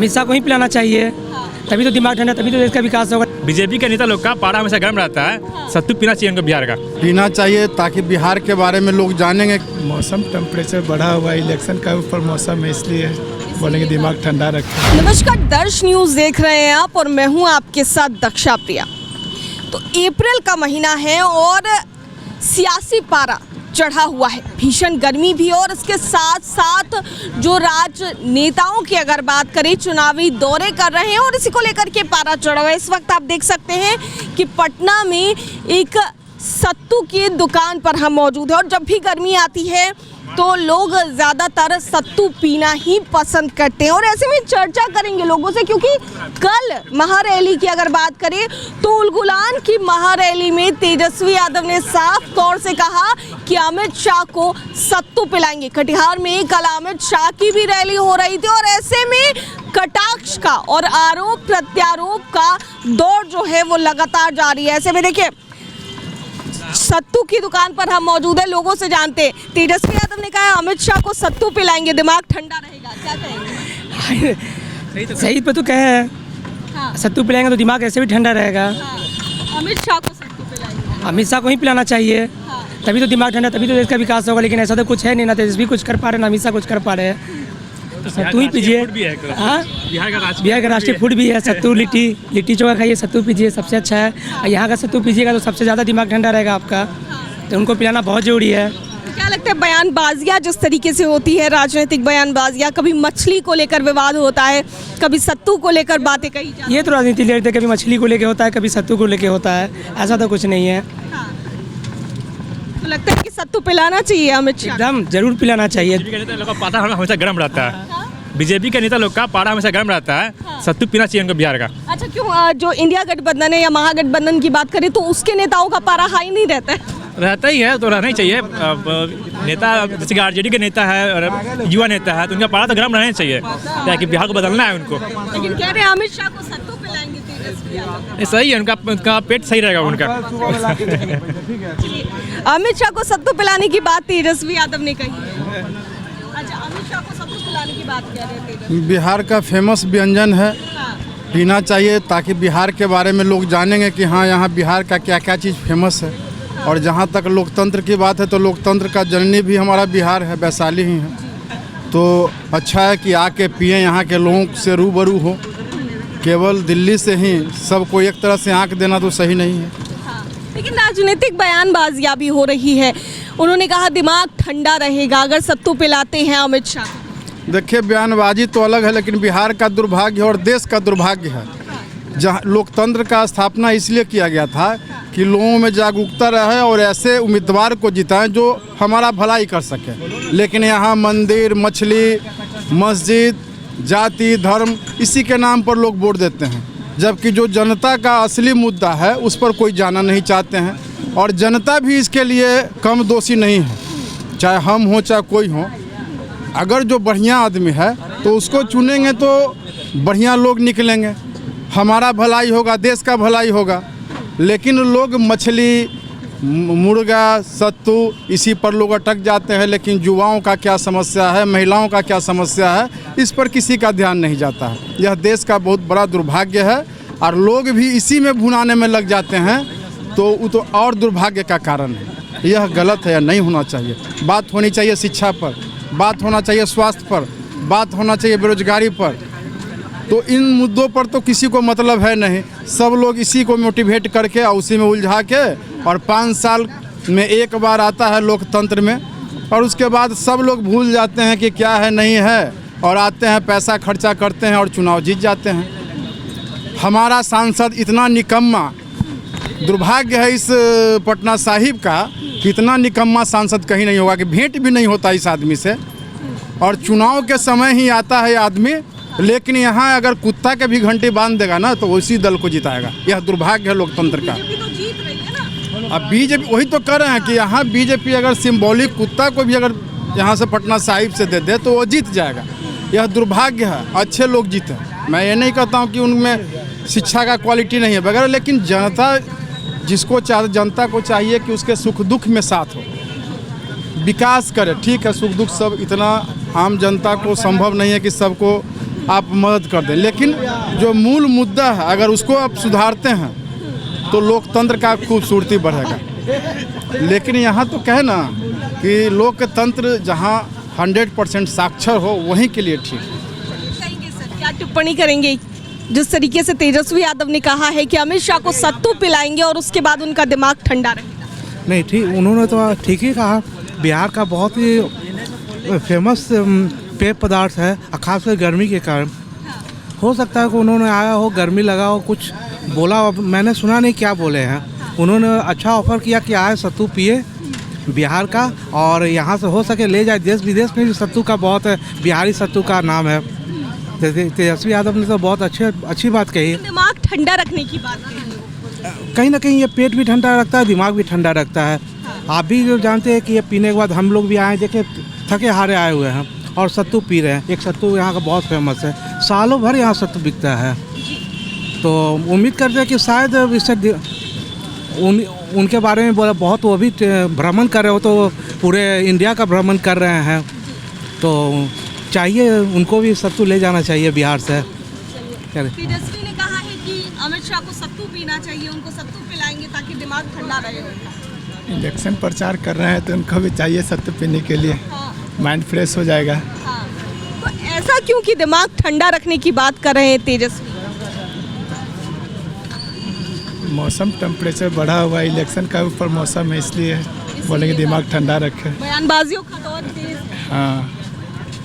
अमित शाह को ही पिलाना चाहिए, तभी तो दिमाग ठंडा, तभी तो देश का विकास होगा। बीजेपी के नेता लोग का पारा हमेशा गर्म रहता है, सत्तू पीना चाहिए उनको बिहार का। पीना चाहिए ताकि बिहार के बारे में लोग जानेंगे। मौसम टेम्परेचर बढ़ा हुआ है, इलेक्शन का ऊपर मौसम है, इसलिए बोलेंगे दिमाग ठंडा रखें। नमस्कार, दर्श न्यूज़ देख रहे हैं आप और मैं हूं आपके साथ दक्षा प्रिया। तो अप्रैल का महीना है और सियासी पारा चढ़ा हुआ है, भीषण गर्मी भी, और इसके साथ साथ जो राजनेताओं की अगर बात करें चुनावी दौरे कर रहे हैं और इसी को लेकर के पारा चढ़ा हुआ है। इस वक्त आप देख सकते हैं कि पटना में एक सत्तू की दुकान पर हम मौजूद हैं और जब भी गर्मी आती है तो लोग ज़्यादातर सत्तू पीना ही पसंद करते हैं। और ऐसे में चर्चा करेंगे लोगों से, क्योंकि कल महारैली की अगर बात करें तो उलगुलान की महारैली में तेजस्वी यादव ने साफ तौर से कहा कि अमित शाह को सत्तू पिलाएंगे। कटिहार में कल अमित शाह की भी रैली हो रही थी और ऐसे में कटाक्ष का और आरोप प्रत्यारोप का दौर जो है वो लगातार जारी है। ऐसे में देखिए, सत्तू की दुकान पर हम मौजूद है, लोगों से जानते हैं। तेजस्वी यादव ने कहा अमित शाह को सत्तू पिलाएंगे, दिमाग ठंडा रहेगा, क्या कहेंगे? सही पे तो कहे हाँ। सत्तू पिलाएंगे तो दिमाग ऐसे भी ठंडा रहेगा। हाँ। अमित शाह को सत्तू पिलाएंगे, अमित शाह को ही पिलाना चाहिए, हाँ। तभी तो दिमाग ठंडा, तभी तो देश का विकास होगा। लेकिन ऐसा तो कुछ है नहीं, ना तेजस्वी कुछ कर पा रहे, ना अमित शाह कुछ कर पा रहे हैं। तो सत्तू ही पीजिए। हाँ, बिहार का राष्ट्रीय फूड भी है सत्तू। लिट्टी चोखा खाइए, सत्तू पीजिए, सबसे अच्छा है। और यहाँ का सत्तू पीजिएगा तो सबसे ज़्यादा दिमाग ठंडा रहेगा आपका। तो उनको पिलाना बहुत ज़रूरी है। क्या लगता है, बयानबाजियाँ जिस तरीके से होती है, राजनीतिक बयानबाजियाँ, कभी मछली को लेकर विवाद होता है, कभी सत्तू को लेकर बातें कही जाती है। ये तो राजनीति लेते, कभी मछली को लेकर होता है, कभी सत्तू को लेकर होता है, ऐसा तो कुछ नहीं है। तो लगता है कि सत्तू पिलाना चाहिए अमित शाह, एकदम जरूर पिलाना चाहिए। पारा हमेशा गर्म रहता है, बीजेपी के नेता लोग का पारा हमेशा गर्म रहता है, सत्तू पीना चाहिए उनको बिहार का। अच्छा, क्यों? जो इंडिया गठबंधन है या महागठबंधन की बात करें तो उसके नेताओं का पारा हाई नहीं रहता है? रहता ही है, तो रहना ही चाहिए। नेता जैसे कि आरजेडी के नेता है और युवा नेता है, तो उनका पारा तो गर्म रहना चाहिए, ताकि बिहार को बदलना है उनको। लेकिन कह रहे हैं अमित शाह को सत्तू पिलाएंगे तेजस्वी यादव। सही है, उनका पेट सही रहेगा उनका। अमित शाह को सत्तू पिलाने की बात तेजस्वी यादव ने कही है। अच्छा, अमित शाह को सत्तू पिलाने की बात कह रहे थे। बिहार का फेमस व्यंजन है, पीना चाहिए ताकि बिहार के बारे में लोग जानेंगे कि हाँ, यहाँ बिहार का क्या क्या चीज़ फेमस है। और जहाँ तक लोकतंत्र की बात है तो लोकतंत्र का जननी भी हमारा बिहार है, वैशाली ही है। तो अच्छा है कि आके पिए, यहाँ के लोगों से रूबरू हो। केवल दिल्ली से ही सबको एक तरह से आंख देना तो सही नहीं है। लेकिन राजनीतिक बयानबाजियाँ भी हो रही है। उन्होंने कहा दिमाग ठंडा रहेगा अगर सत्तू पिलाते हैं अमित शाह। देखिए, बयानबाजी तो अलग है, लेकिन बिहार का दुर्भाग्य और देश का दुर्भाग्य है। जहाँ लोकतंत्र का स्थापना इसलिए किया गया था कि लोगों में जागरूकता रहे और ऐसे उम्मीदवार को जिताएं जो हमारा भलाई कर सके। लेकिन यहाँ मंदिर, मछली, मस्जिद, जाति, धर्म, इसी के नाम पर लोग वोट देते हैं, जबकि जो जनता का असली मुद्दा है उस पर कोई जाना नहीं चाहते हैं। और जनता भी इसके लिए कम दोषी नहीं है, चाहे हम हो चाहे कोई हो। अगर जो बढ़िया आदमी है तो उसको चुनेंगे तो बढ़िया लोग निकलेंगे, हमारा भलाई होगा, देश का भलाई होगा। लेकिन लोग मछली, मुर्गा, सत्तू, इसी पर लोग अटक जाते हैं। लेकिन युवाओं का क्या समस्या है, महिलाओं का क्या समस्या है, इस पर किसी का ध्यान नहीं जाता है। यह देश का बहुत बड़ा दुर्भाग्य है और लोग भी इसी में भुनाने में लग जाते हैं, तो वो तो और दुर्भाग्य का कारण है। यह गलत है, या नहीं होना चाहिए। बात होनी चाहिए शिक्षा पर, बात होना चाहिए स्वास्थ्य पर, बात होना चाहिए बेरोजगारी पर। तो इन मुद्दों पर तो किसी को मतलब है नहीं। सब लोग इसी को मोटिवेट करके और उसी में उलझा के, और 5 साल में एक बार आता है लोकतंत्र में, और उसके बाद सब लोग भूल जाते हैं कि क्या है नहीं है, और आते हैं, पैसा खर्चा करते हैं और चुनाव जीत जाते हैं। हमारा सांसद इतना निकम्मा, दुर्भाग्य है इस पटना साहिब का कि इतना निकम्मा सांसद कहीं नहीं होगा, कि भेंट भी नहीं होता इस आदमी से। और चुनाव के समय ही आता है आदमी, लेकिन यहाँ अगर कुत्ता के भी घंटी बांध देगा ना तो उसी दल को जिताएगा। यह दुर्भाग्य है लोकतंत्र का। अब बीजेपी वही तो कर रहे हैं कि यहाँ बीजेपी अगर सिंबॉलिक कुत्ता को भी अगर यहाँ से पटना साहिब से दे दे तो वो जीत जाएगा। यह दुर्भाग्य है, अच्छे लोग जीते। मैं ये नहीं कहता हूँ कि उनमें शिक्षा का क्वालिटी नहीं है वगैरह, लेकिन जनता जिसको जनता को चाहिए कि उसके सुख दुख में साथ हो, विकास करे। ठीक है, सुख दुख सब इतना आम जनता को संभव नहीं है कि सबको आप मदद कर दें, लेकिन जो मूल मुद्दा है अगर उसको आप सुधारते हैं तो लोकतंत्र का खूबसूरती बढ़ेगा। लेकिन यहाँ तो कहे ना कि लोकतंत्र जहाँ 100% साक्षर हो वहीं के लिए ठीक है। कहेंगे सर, क्या टिप्पणी करेंगे जिस तरीके से तेजस्वी यादव ने कहा है कि अमित शाह को सत्तू पिलाएंगे और उसके बाद उनका दिमाग ठंडा रहेगा? नहीं, ठीक, उन्होंने तो ठीक ही कहा। बिहार का बहुत ही फेमस पेय पदार्थ है, खासकर गर्मी के कारण। हो सकता है कि उन्होंने आया हो, गर्मी लगा हो, कुछ बोला हो, मैंने सुना नहीं क्या बोले हैं। उन्होंने अच्छा ऑफर किया कि आए सत्तू पिए बिहार का, और यहाँ से हो सके ले जाए। देश विदेश में भी सत्तू का बहुत है, बिहारी सत्तू का नाम है। तेजस्वी यादव ने तो बहुत अच्छी बात कही। दिमाग ठंडा रखने की बात कही, कहीं ना कहीं ये पेट भी ठंडा रखता है, दिमाग भी ठंडा रखता है। आप भी जो जानते हैं कि ये पीने के बाद हम लोग भी आए, देखे थके हारे आए हुए हैं और सत्तू पी रहे हैं। एक सत्तू यहाँ का बहुत फेमस है, सालों भर यहाँ सत्तू बिकता है। तो उम्मीद करते हैं कि शायद इससे उनके बारे में बोला बहुत, वो भी भ्रमण कर रहे हो, तो पूरे इंडिया का भ्रमण कर रहे हैं। तो चाहिए उनको भी सत्तू ले जाना चाहिए बिहार से। तेजस्वी ने कहा है कि अमित शाह को सत्तू पीना चाहिए, उनको सत्तू पिलाएंगे ताकि दिमाग ठंडा रहे उनका। इलेक्शन प्रचार कर रहे हैं तो उनको भी चाहिए सत्तू पीने के लिए, माइंड फ्रेश हो जाएगा। हाँ। तो ऐसा क्यों कि दिमाग ठंडा रखने की बात कर रहे हैं तेजस्वी? मौसम टेम्परेचर बढ़ा हुआ है, इलेक्शन का ऊपर मौसम है, इसलिए बोलेंगे दिमाग ठंडा रखे। बयानबाजियों का दौर तेज। हाँ,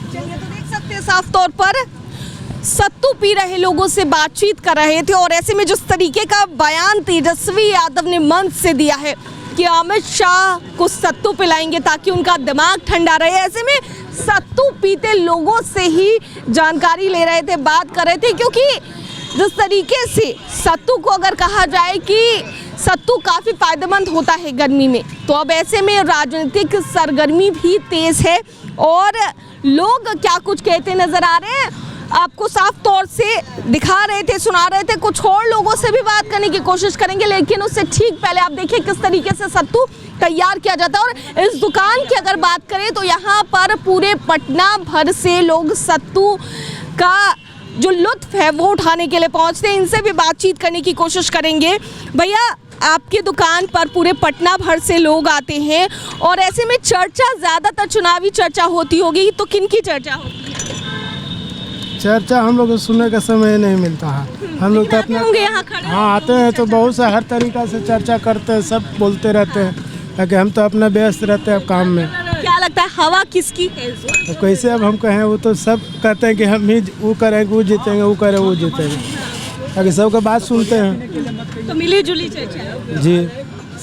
चलिए, तो देख सकते हैं साफ तौर पर सत्तू पी रहे लोगों से बातचीत कर रहे थे, और ऐसे में जिस तरीके का बयान तेजस्वी यादव ने मंच से दिया है कि अमित शाह को सत्तू पिलाएंगे ताकि उनका दिमाग ठंडा रहे, ऐसे में सत्तू पीते लोगों से ही जानकारी ले रहे थे, बात कर रहे थे। क्योंकि जिस तरीके से सत्तू को अगर कहा जाए कि सत्तू काफ़ी फायदेमंद होता है गर्मी में, तो अब ऐसे में राजनीतिक सरगर्मी भी तेज है और लोग क्या कुछ कहते नजर आ रहे हैं आपको साफ तौर से दिखा रहे थे, सुना रहे थे। कुछ और लोगों से भी बात करने की कोशिश करेंगे, लेकिन उससे ठीक पहले आप देखिए किस तरीके से सत्तू तैयार किया जाता है। और इस दुकान की अगर बात करें तो यहाँ पर पूरे पटना भर से लोग सत्तू का जो लुत्फ है वो उठाने के लिए पहुँचते हैं। इनसे भी बातचीत करने की कोशिश करेंगे। भैया, आपकी दुकान पर पूरे पटना भर से लोग आते हैं और ऐसे में चर्चा, ज़्यादातर चुनावी चर्चा होती होगी, तो किन की चर्चा होती है? चर्चा हम लोग को सुनने का समय नहीं मिलता है। हम लोग तो अपना यहाँ खड़े हाँ आते हैं तो बहुत सा हर तरीका से चर्चा करते हैं, सब बोलते रहते हैं, ताकि हम तो अपना व्यस्त रहते हैं काम में। क्या लगता है हवा किसकी है? तो कैसे अब हम कहें, वो तो सब कहते हैं कि हम ही वो करेंगे, वो जीतेंगे, वो करें वो जीतेंगे, ताकि सबका बात सुनते हैं। तो मिली जुली चर्चा जी,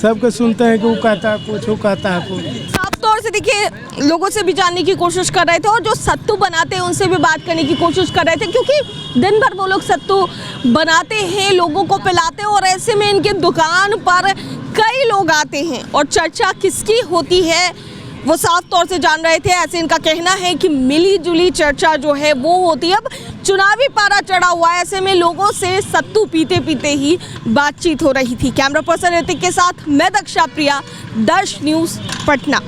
सबके सुनते हैं कि वो कहता है कुछ, वो कहता है कुछ। साफ तौर से देखिए, लोगों से भी जानने की कोशिश कर रहे थे और जो सत्तू बनाते हैं उनसे भी बात करने की कोशिश कर रहे थे, क्योंकि दिन भर वो लोग सत्तू बनाते हैं, लोगों को पिलाते हैं और ऐसे में इनके दुकान पर कई लोग आते हैं और चर्चा किसकी होती है वो साफ तौर से जान रहे थे। ऐसे इनका कहना है कि मिली जुली चर्चा जो है वो होती है। अब चुनावी पारा चढ़ा हुआ है, ऐसे में लोगों से सत्तू पीते पीते ही बातचीत हो रही थी। कैमरा पर्सन ऋतिक के साथ मैं दक्षा प्रिया, दर्श न्यूज़ पटना।